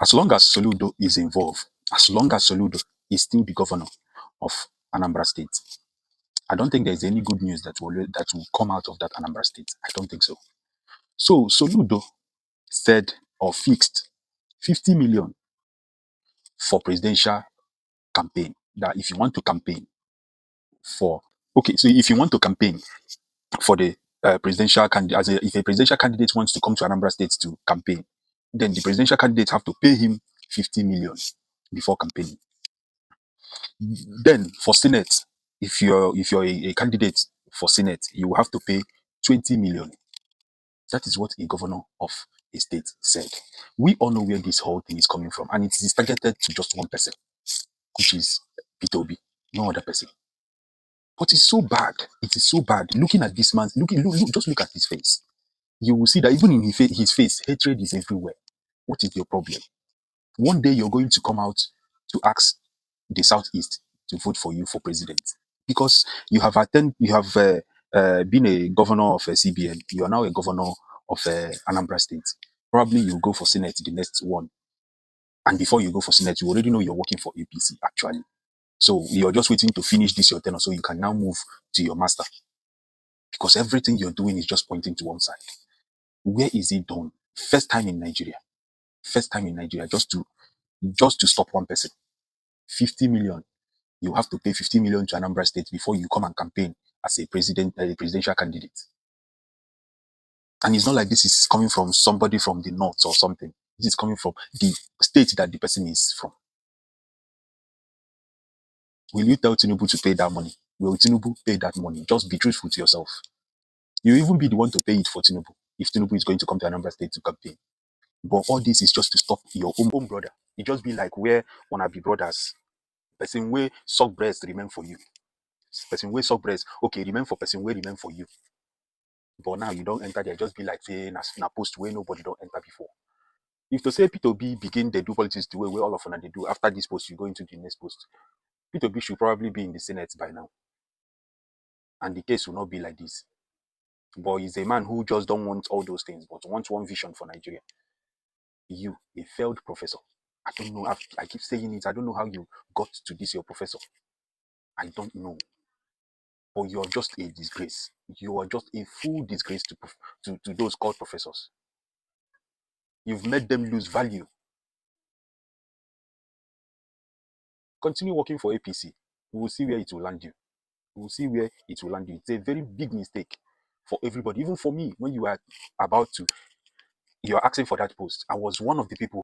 As long as Soludo is involved, as long as Soludo is still the governor of Anambra State, I don't think there's any good news that will come out of that Anambra State. I don't think so. So Soludo said or fixed 50 million for presidential campaign. That if you want to campaign for so if you want to campaign for the presidential candidate, if a presidential candidate wants to come to Anambra State to campaign, then the presidential candidate have to pay him 50 million before campaigning. Then for Senate, if you're a candidate for Senate, you will have to pay 20 million. That is what a governor of a state said. We all know where this whole thing is coming from, and it is targeted to just one person, which is Peter Obi, no other person. But it's so bad. It is so bad. Looking at this man, just look at his face. You will see that even in his face, hatred is everywhere. What is your problem? One day you're going to come out to ask the Southeast to vote for you for president because you have been a governor of a CBN. You are now a governor of Anambra State. Probably you go for Senate the next one. And before you go for Senate, you already know you're working for APC actually. So you're just waiting to finish this your tenure so you can now move to your master. Because everything you're doing is just pointing to one side. Where is it done? First time in Nigeria. First time in Nigeria, just to stop one person. 50 million. You have to pay 50 million to Anambra State before you come and campaign as a presidential candidate. And it's not like this is coming from somebody from the north or something. This is coming from the state that the person is from. Will you tell Tinubu to pay that money? Will Tinubu pay that money? Just be truthful to yourself. You even be the one to pay it for Tinubu if Tinubu is going to come to Anambra State to campaign. But all this is just to stop your own brother. It just be like where wanna be brothers. Person where suck breast remain for you. Person where suck breast, okay, remain for person where remain for you. But now you don't enter there, just be like say na post where nobody don't enter before. If to say P2B begin they do politics the way all of them they do after this post, you go into the next post. P2B should probably be in the Senate by now. And the case will not be like this. But he's a man who just don't want all those things, but wants one vision for Nigeria. You, a failed professor. I don't know. I keep saying it. I don't know how you got to this, your professor. I don't know. But you are just a disgrace. You are just a full disgrace to those called professors. You've made them lose value. Continue working for APC. We will see where it will land you. We will see where it will land you. It's a very big mistake for everybody. Even for me, when you are asking for that post, I was one of the people